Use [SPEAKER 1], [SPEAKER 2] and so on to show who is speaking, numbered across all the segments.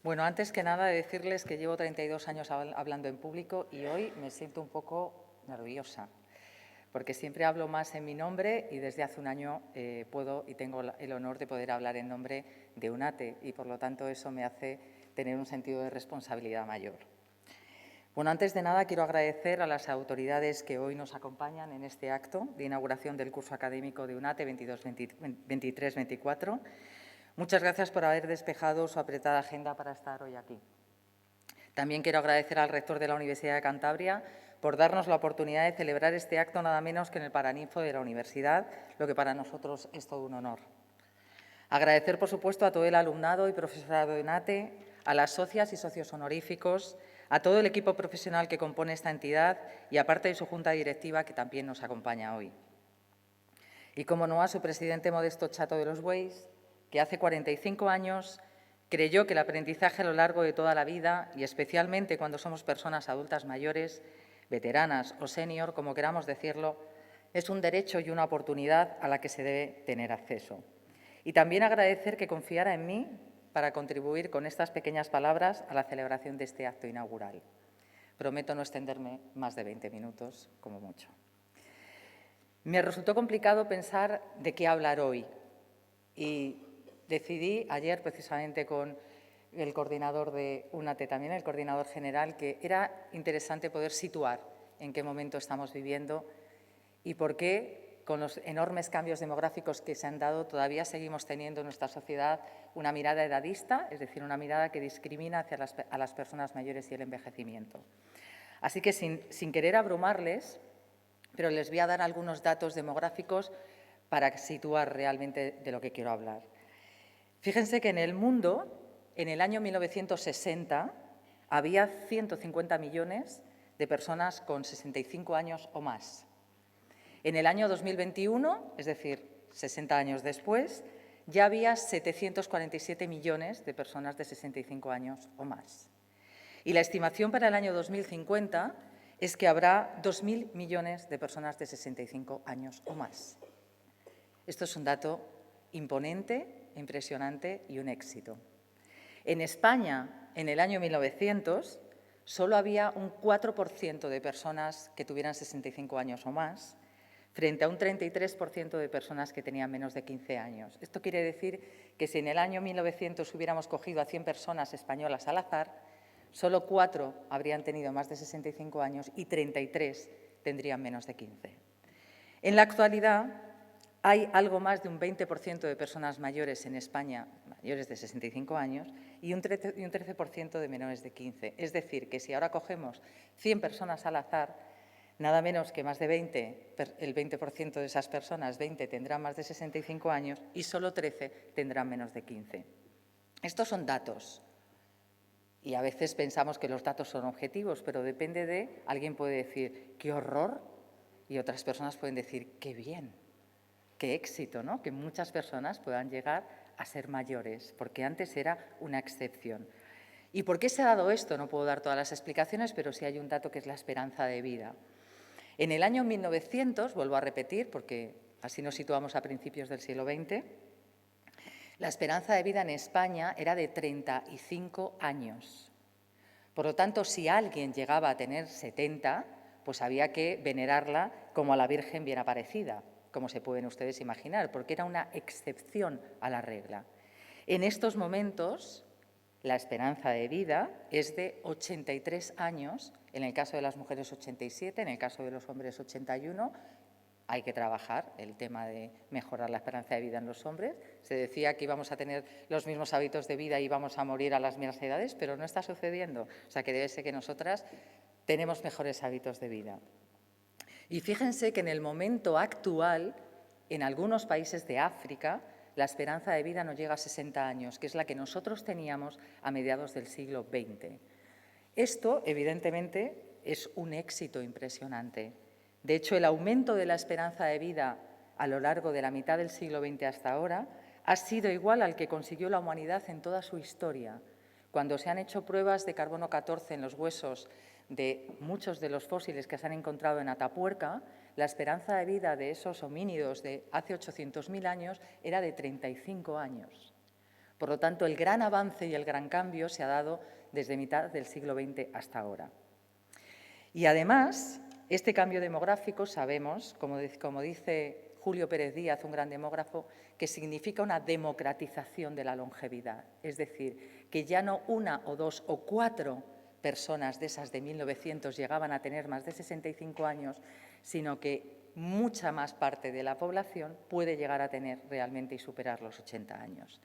[SPEAKER 1] Bueno, antes que nada, decirles que llevo 32 años hablando en público y hoy me siento un poco nerviosa, porque siempre hablo más en mi nombre y desde hace un año puedo y tengo el honor de poder hablar en nombre de UNATE y, por lo tanto, eso me hace tener un sentido de responsabilidad mayor. Bueno, antes de nada, quiero agradecer a las autoridades que hoy nos acompañan en este acto de inauguración del curso académico de UNATE 22-23-24. Muchas gracias por haber despejado su apretada agenda para estar hoy aquí. También quiero agradecer al rector de la Universidad de Cantabria por darnos la oportunidad de celebrar este acto nada menos que en el Paraninfo de la universidad, lo que para nosotros es todo un honor. Agradecer, por supuesto, a todo el alumnado y profesorado de UNATE, a las socias y socios honoríficos, a todo el equipo profesional que compone esta entidad y a parte de su junta directiva que también nos acompaña hoy. Y, como no, a su presidente Modesto Chato de los Bueis, que hace 45 años creyó que el aprendizaje a lo largo de toda la vida, y especialmente cuando somos personas adultas mayores, veteranas o senior, como queramos decirlo, es un derecho y una oportunidad a la que se debe tener acceso. Y también agradecer que confiara en mí para contribuir con estas pequeñas palabras a la celebración de este acto inaugural. Prometo no extenderme más de 20 minutos, como mucho. Me resultó complicado pensar de qué hablar hoy y decidí ayer, precisamente con el coordinador de UNATE, también el coordinador general, que era interesante poder situar en qué momento estamos viviendo y por qué, con los enormes cambios demográficos que se han dado, todavía seguimos teniendo en nuestra sociedad una mirada edadista, es decir, una mirada que discrimina hacia las personas mayores y el envejecimiento. Así que, sin querer abrumarles, pero les voy a dar algunos datos demográficos para situar realmente de lo que quiero hablar. Fíjense que en el mundo, en el año 1960, había 150 millones de personas con 65 años o más. En el año 2021, es decir, 60 años después, ya había 747 millones de personas de 65 años o más. Y la estimación para el año 2050 es que habrá 2.000 millones de personas de 65 años o más. Esto es un dato imponente, impresionante y un éxito. En España, en el año 1900, solo había un 4% de personas que tuvieran 65 años o más, frente a un 33% de personas que tenían menos de 15 años. Esto quiere decir que si en el año 1900 hubiéramos cogido a 100 personas españolas al azar, solo 4 habrían tenido más de 65 años y 33 tendrían menos de 15. En la actualidad, hay algo más de un 20% de personas mayores en España, mayores de 65 años, y un 13% de menores de 15. Es decir, que si ahora cogemos 100 personas al azar, nada menos que más de 20, el 20% de esas personas, 20 tendrán más de 65 años y solo 13 tendrán menos de 15. Estos son datos. Y a veces pensamos que los datos son objetivos, pero depende de… Alguien puede decir, ¡qué horror! Y otras personas pueden decir, ¡qué bien! ¡Qué éxito!, ¿no? Que muchas personas puedan llegar a ser mayores, porque antes era una excepción. ¿Y por qué se ha dado esto? No puedo dar todas las explicaciones, pero sí hay un dato que es la esperanza de vida. En el año 1900, vuelvo a repetir, porque así nos situamos a principios del siglo XX, la esperanza de vida en España era de 35 años. Por lo tanto, si alguien llegaba a tener 70, pues había que venerarla como a la Virgen bien aparecida, como se pueden ustedes imaginar, porque era una excepción a la regla. En estos momentos, la esperanza de vida es de 83 años, en el caso de las mujeres 87, en el caso de los hombres 81. Hay que trabajar el tema de mejorar la esperanza de vida en los hombres. Se decía que íbamos a tener los mismos hábitos de vida y íbamos a morir a las mismas edades, pero no está sucediendo. O sea, que debe ser que nosotras tenemos mejores hábitos de vida. Y fíjense que en el momento actual, en algunos países de África, la esperanza de vida no llega a 60 años, que es la que nosotros teníamos a mediados del siglo XX. Esto, evidentemente, es un éxito impresionante. De hecho, el aumento de la esperanza de vida a lo largo de la mitad del siglo XX hasta ahora ha sido igual al que consiguió la humanidad en toda su historia. Cuando se han hecho pruebas de carbono 14 en los huesos de muchos de los fósiles que se han encontrado en Atapuerca, la esperanza de vida de esos homínidos de hace 800.000 años era de 35 años. Por lo tanto, el gran avance y el gran cambio se ha dado desde mitad del siglo XX hasta ahora. Y además, este cambio demográfico sabemos, como dice Julio Pérez Díaz, un gran demógrafo, que significa una democratización de la longevidad. Es decir, que ya no una o dos o cuatro personas de esas de 1900 llegaban a tener más de 65 años, sino que mucha más parte de la población puede llegar a tener realmente y superar los 80 años.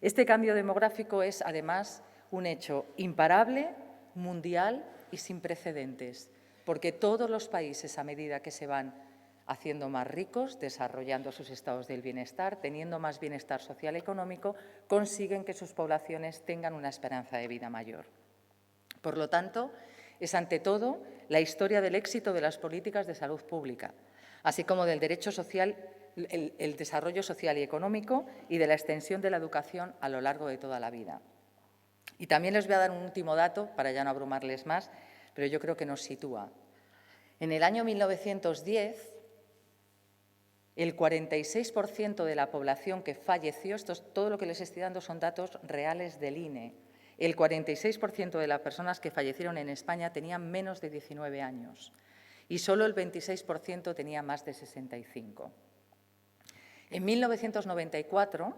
[SPEAKER 1] Este cambio demográfico es, además, un hecho imparable, mundial y sin precedentes, porque todos los países, a medida que se van haciendo más ricos, desarrollando sus estados del bienestar, teniendo más bienestar social y económico, consiguen que sus poblaciones tengan una esperanza de vida mayor. Por lo tanto, es ante todo la historia del éxito de las políticas de salud pública, así como del derecho social, el desarrollo social y económico y de la extensión de la educación a lo largo de toda la vida. Y también les voy a dar un último dato, para ya no abrumarles más, pero yo creo que nos sitúa. En el año 1910, el 46% de la población que falleció, todo lo que les estoy dando son datos reales del INE, el 46% de las personas que fallecieron en España tenían menos de 19 años y solo el 26% tenía más de 65. En 1994,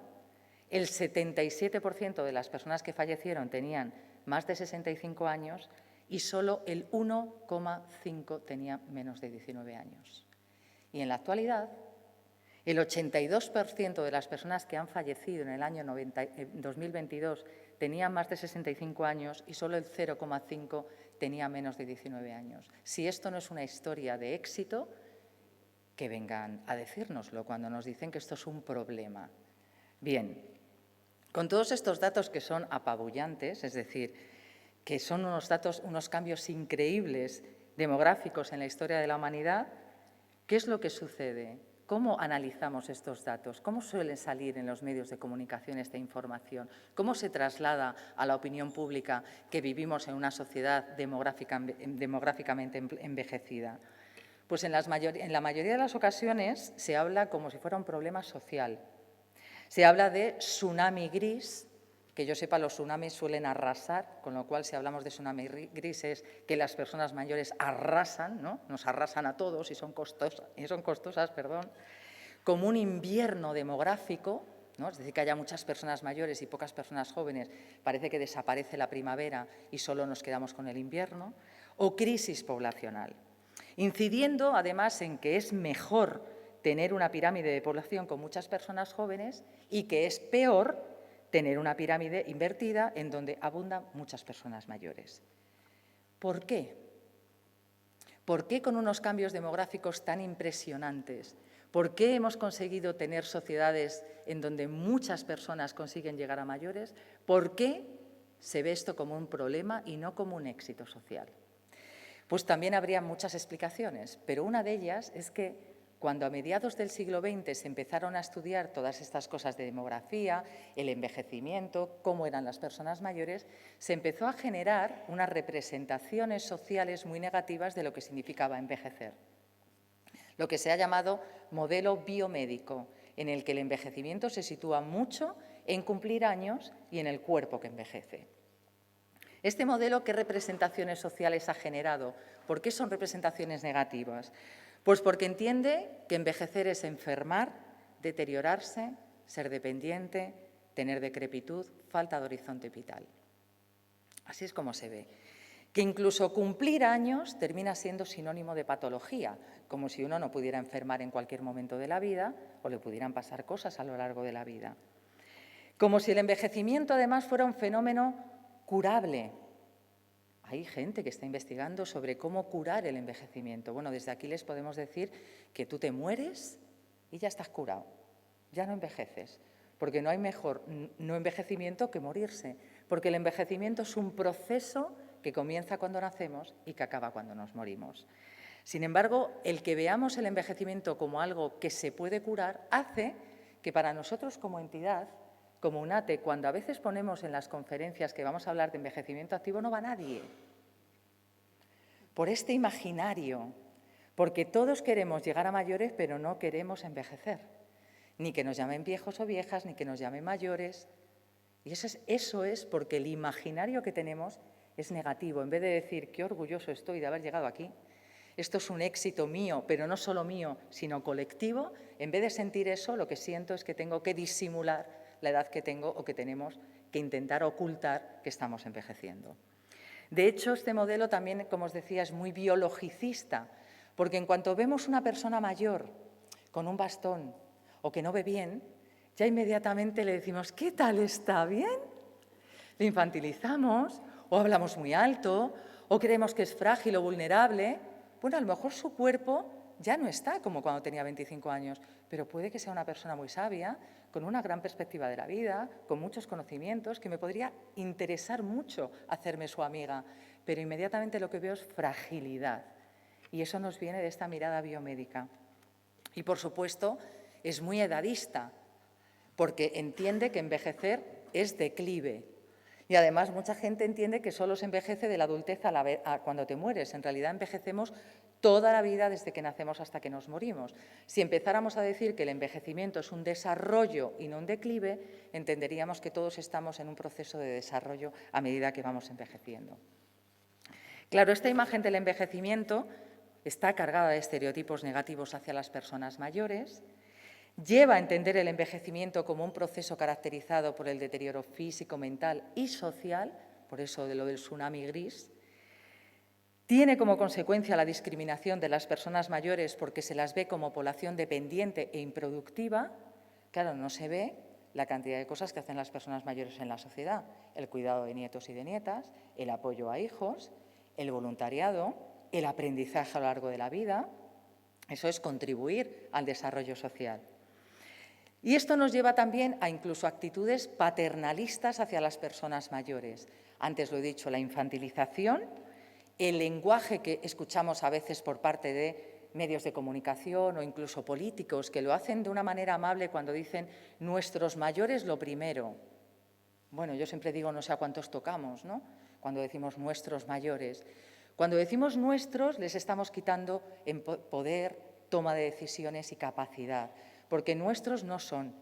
[SPEAKER 1] el 77% de las personas que fallecieron tenían más de 65 años y solo el 1,5% tenía menos de 19 años. Y en la actualidad, el 82% de las personas que han fallecido en el año 2022 tenían más de 65 años y solo el 0,5% tenía menos de 19 años. Si esto no es una historia de éxito, que vengan a decírnoslo cuando nos dicen que esto es un problema. Bien, con todos estos datos que son apabullantes, es decir, que son unos cambios increíbles demográficos en la historia de la humanidad, ¿qué es lo que sucede? ¿Cómo analizamos estos datos? ¿Cómo suelen salir en los medios de comunicación esta información? ¿Cómo se traslada a la opinión pública que vivimos en una sociedad demográficamente envejecida? Pues en la mayoría de las ocasiones se habla como si fuera un problema social. Se habla de tsunami gris, que yo sepa los tsunamis suelen arrasar, con lo cual si hablamos de tsunami gris es que las personas mayores arrasan, ¿no? Nos arrasan a todos y son costosas, como un invierno demográfico, ¿no? Es decir, que haya muchas personas mayores y pocas personas jóvenes, parece que desaparece la primavera y solo nos quedamos con el invierno, o crisis poblacional, incidiendo además en que es mejor tener una pirámide de población con muchas personas jóvenes y que es peor tener una pirámide invertida en donde abundan muchas personas mayores. ¿Por qué? ¿Por qué con unos cambios demográficos tan impresionantes? ¿Por qué hemos conseguido tener sociedades en donde muchas personas consiguen llegar a mayores? ¿Por qué se ve esto como un problema y no como un éxito social? Pues también habría muchas explicaciones, pero una de ellas es que cuando a mediados del siglo XX se empezaron a estudiar todas estas cosas de demografía, el envejecimiento, cómo eran las personas mayores, se empezó a generar unas representaciones sociales muy negativas de lo que significaba envejecer. Lo que se ha llamado modelo biomédico, en el que el envejecimiento se sitúa mucho en cumplir años y en el cuerpo que envejece. Este modelo, ¿qué representaciones sociales ha generado? ¿Por qué son representaciones negativas? Pues porque entiende que envejecer es enfermar, deteriorarse, ser dependiente, tener decrepitud, falta de horizonte vital. Así es como se ve. Que incluso cumplir años termina siendo sinónimo de patología, como si uno no pudiera enfermar en cualquier momento de la vida o le pudieran pasar cosas a lo largo de la vida. Como si el envejecimiento además fuera un fenómeno curable. Hay gente que está investigando sobre cómo curar el envejecimiento. Bueno, desde aquí les podemos decir que tú te mueres y ya estás curado, ya no envejeces, porque no hay mejor no envejecimiento que morirse, porque el envejecimiento es un proceso que comienza cuando nacemos y que acaba cuando nos morimos. Sin embargo, el que veamos el envejecimiento como algo que se puede curar hace que para nosotros como entidad, como UNATE, cuando a veces ponemos en las conferencias que vamos a hablar de envejecimiento activo, no va nadie. Por este imaginario, porque todos queremos llegar a mayores, pero no queremos envejecer. Ni que nos llamen viejos o viejas, ni que nos llamen mayores. Y eso es porque el imaginario que tenemos es negativo. En vez de decir, qué orgulloso estoy de haber llegado aquí, esto es un éxito mío, pero no solo mío, sino colectivo, en vez de sentir eso, lo que siento es que tengo que disimular la edad que tengo o que tenemos que intentar ocultar que estamos envejeciendo. De hecho, este modelo también, como os decía, es muy biologicista, porque en cuanto vemos una persona mayor con un bastón o que no ve bien, ya inmediatamente le decimos, ¿qué tal está? ¿Bien? Le infantilizamos o hablamos muy alto o creemos que es frágil o vulnerable. Bueno, a lo mejor su cuerpo ya no está como cuando tenía 25 años, pero puede que sea una persona muy sabia, con una gran perspectiva de la vida, con muchos conocimientos, que me podría interesar mucho hacerme su amiga, pero inmediatamente lo que veo es fragilidad. Y eso nos viene de esta mirada biomédica. Y, por supuesto, es muy edadista, porque entiende que envejecer es declive. Y además mucha gente entiende que solo se envejece de la adultez a cuando te mueres. En realidad envejecemos toda la vida desde que nacemos hasta que nos morimos. Si empezáramos a decir que el envejecimiento es un desarrollo y no un declive, entenderíamos que todos estamos en un proceso de desarrollo a medida que vamos envejeciendo. Claro, esta imagen del envejecimiento está cargada de estereotipos negativos hacia las personas mayores. Lleva a entender el envejecimiento como un proceso caracterizado por el deterioro físico, mental y social, por eso de lo del tsunami gris. Tiene como consecuencia la discriminación de las personas mayores porque se las ve como población dependiente e improductiva. Claro, no se ve la cantidad de cosas que hacen las personas mayores en la sociedad. El cuidado de nietos y de nietas, el apoyo a hijos, el voluntariado, el aprendizaje a lo largo de la vida. Eso es contribuir al desarrollo social. Y esto nos lleva también a incluso actitudes paternalistas hacia las personas mayores. Antes lo he dicho, la infantilización, el lenguaje que escuchamos a veces por parte de medios de comunicación o incluso políticos que lo hacen de una manera amable cuando dicen nuestros mayores lo primero. Bueno, yo siempre digo no sé a cuántos tocamos, ¿no? Cuando decimos nuestros mayores. Cuando decimos nuestros les estamos quitando en poder, toma de decisiones y capacidad. Porque nuestros no son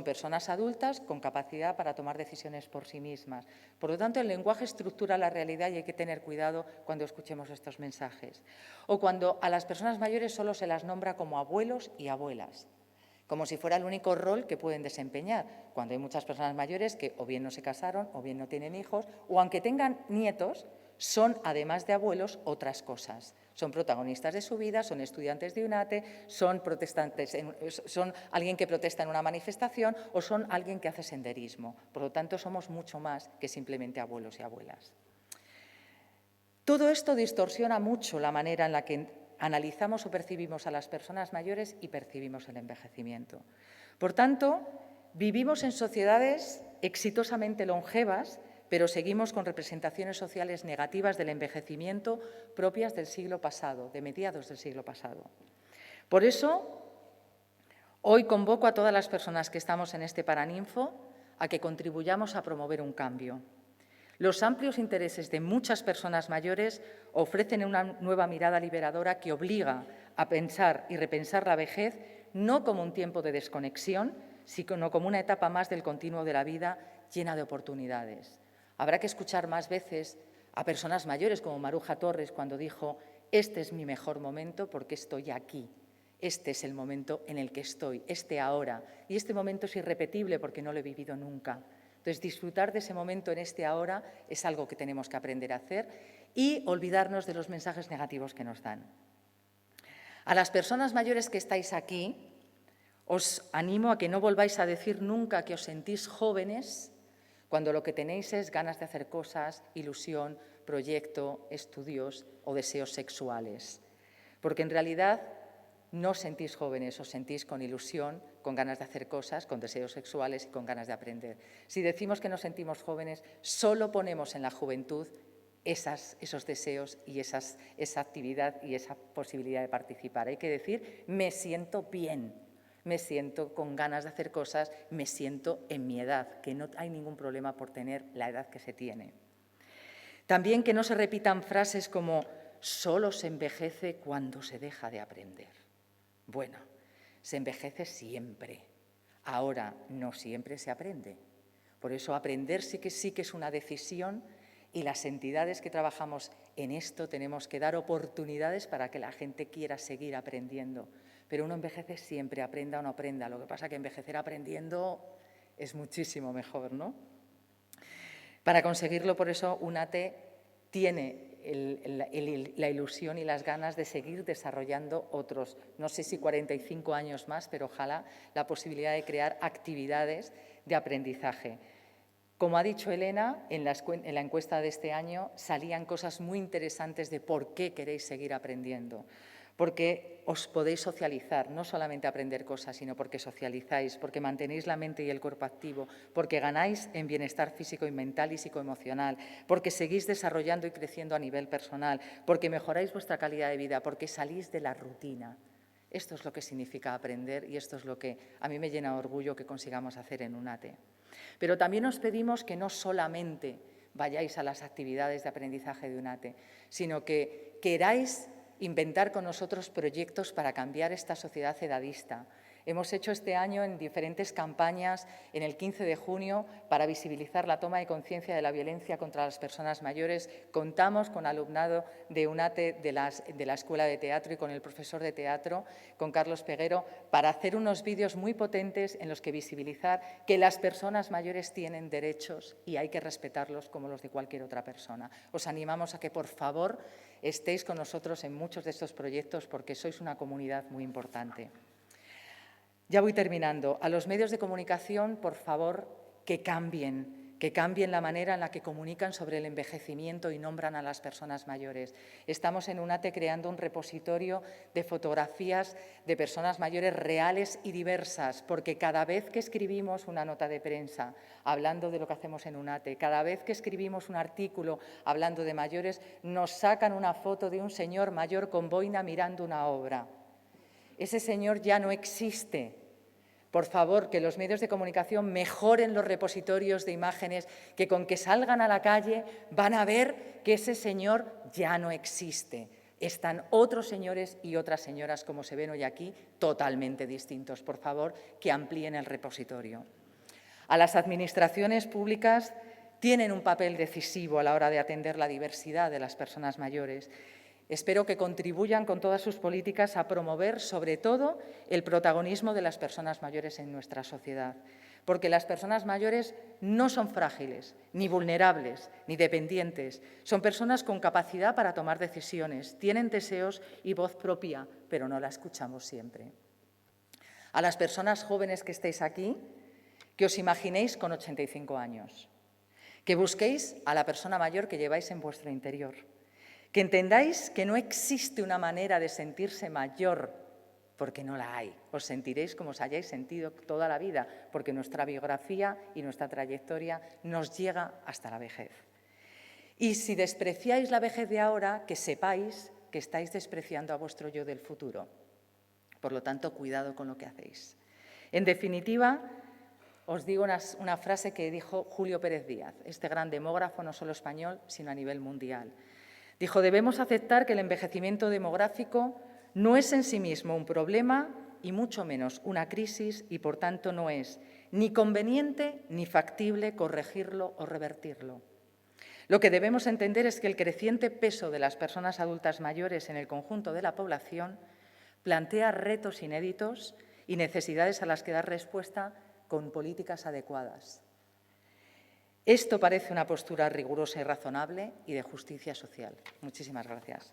[SPEAKER 1] personas adultas con capacidad para tomar decisiones por sí mismas. Por lo tanto, el lenguaje estructura la realidad y hay que tener cuidado cuando escuchemos estos mensajes. O cuando a las personas mayores solo se las nombra como abuelos y abuelas, como si fuera el único rol que pueden desempeñar, cuando hay muchas personas mayores que o bien no se casaron o bien no tienen hijos, o aunque tengan nietos, son, además de abuelos, otras cosas. Son protagonistas de su vida, son estudiantes de UNATE, son protestantes, son alguien que protesta en una manifestación o son alguien que hace senderismo. Por lo tanto, somos mucho más que simplemente abuelos y abuelas. Todo esto distorsiona mucho la manera en la que analizamos o percibimos a las personas mayores y percibimos el envejecimiento. Por tanto, vivimos en sociedades exitosamente longevas, pero seguimos con representaciones sociales negativas del envejecimiento propias del siglo pasado, de mediados del siglo pasado. Por eso, hoy convoco a todas las personas que estamos en este Paraninfo a que contribuyamos a promover un cambio. Los amplios intereses de muchas personas mayores ofrecen una nueva mirada liberadora que obliga a pensar y repensar la vejez no como un tiempo de desconexión, sino como una etapa más del continuo de la vida llena de oportunidades. Habrá que escuchar más veces a personas mayores como Maruja Torres cuando dijo «Este es mi mejor momento porque estoy aquí». Este es el momento en el que estoy, este ahora. Y este momento es irrepetible porque no lo he vivido nunca. Entonces, disfrutar de ese momento en este ahora es algo que tenemos que aprender a hacer y olvidarnos de los mensajes negativos que nos dan. A las personas mayores que estáis aquí, os animo a que no volváis a decir nunca que os sentís jóvenes cuando lo que tenéis es ganas de hacer cosas, ilusión, proyecto, estudios o deseos sexuales. Porque en realidad no os sentís jóvenes, os sentís con ilusión, con ganas de hacer cosas, con deseos sexuales y con ganas de aprender. Si decimos que nos sentimos jóvenes, solo ponemos en la juventud esos deseos y esa actividad y esa posibilidad de participar. Hay que decir, me siento bien, me siento con ganas de hacer cosas, me siento en mi edad, que no hay ningún problema por tener la edad que se tiene. También que no se repitan frases como solo se envejece cuando se deja de aprender. Bueno, se envejece siempre. Ahora no siempre se aprende. Por eso aprender sí que es una decisión y las entidades que trabajamos en esto tenemos que dar oportunidades para que la gente quiera seguir aprendiendo. Pero uno envejece siempre, aprenda o no aprenda. Lo que pasa es que envejecer aprendiendo es muchísimo mejor, ¿no? Para conseguirlo, por eso, UNATE tiene la ilusión y las ganas de seguir desarrollando otros, no sé si 45 años más, pero ojalá la posibilidad de crear actividades de aprendizaje. Como ha dicho Elena, en la encuesta de este año salían cosas muy interesantes de por qué queréis seguir aprendiendo. Porque os podéis socializar, no solamente aprender cosas, sino porque socializáis, porque mantenéis la mente y el cuerpo activo, porque ganáis en bienestar físico y mental y psicoemocional, porque seguís desarrollando y creciendo a nivel personal, porque mejoráis vuestra calidad de vida, porque salís de la rutina. Esto es lo que significa aprender y esto es lo que a mí me llena de orgullo que consigamos hacer en UNATE. Pero también os pedimos que no solamente vayáis a las actividades de aprendizaje de UNATE, sino que queráis inventar con nosotros proyectos para cambiar esta sociedad edadista. Hemos hecho este año en diferentes campañas, en el 15 de junio, para visibilizar la toma de conciencia de la violencia contra las personas mayores. Contamos con alumnado de UNATE de la Escuela de Teatro y con el profesor de teatro, con Carlos Peguero, para hacer unos vídeos muy potentes en los que visibilizar que las personas mayores tienen derechos y hay que respetarlos como los de cualquier otra persona. Os animamos a que, por favor, estéis con nosotros en muchos de estos proyectos porque sois una comunidad muy importante. Ya voy terminando. A los medios de comunicación, por favor, que cambien la manera en la que comunican sobre el envejecimiento y nombran a las personas mayores. Estamos en UNATE creando un repositorio de fotografías de personas mayores reales y diversas, porque cada vez que escribimos una nota de prensa hablando de lo que hacemos en UNATE, cada vez que escribimos un artículo hablando de mayores, nos sacan una foto de un señor mayor con boina mirando una obra. Ese señor ya no existe. Por favor, que los medios de comunicación mejoren los repositorios de imágenes, que con que salgan a la calle van a ver que ese señor ya no existe. Están otros señores y otras señoras, como se ven hoy aquí, totalmente distintos. Por favor, que amplíen el repositorio. A las administraciones públicas tienen un papel decisivo a la hora de atender la diversidad de las personas mayores. Espero que contribuyan con todas sus políticas a promover, sobre todo, el protagonismo de las personas mayores en nuestra sociedad, porque las personas mayores no son frágiles, ni vulnerables, ni dependientes. Son personas con capacidad para tomar decisiones, tienen deseos y voz propia, pero no la escuchamos siempre. A las personas jóvenes que estéis aquí, que os imaginéis con 85 años, que busquéis a la persona mayor que lleváis en vuestro interior, que entendáis que no existe una manera de sentirse mayor, porque no la hay. Os sentiréis como os hayáis sentido toda la vida, porque nuestra biografía y nuestra trayectoria nos llega hasta la vejez. Y si despreciáis la vejez de ahora, que sepáis que estáis despreciando a vuestro yo del futuro. Por lo tanto, cuidado con lo que hacéis. En definitiva, os digo una frase que dijo Julio Pérez Díaz, este gran demógrafo no solo español, sino a nivel mundial. Dijo, debemos aceptar que el envejecimiento demográfico no es en sí mismo un problema y mucho menos una crisis y, por tanto, no es ni conveniente ni factible corregirlo o revertirlo. Lo que debemos entender es que el creciente peso de las personas adultas mayores en el conjunto de la población plantea retos inéditos y necesidades a las que dar respuesta con políticas adecuadas. Esto parece una postura rigurosa y razonable y de justicia social. Muchísimas gracias.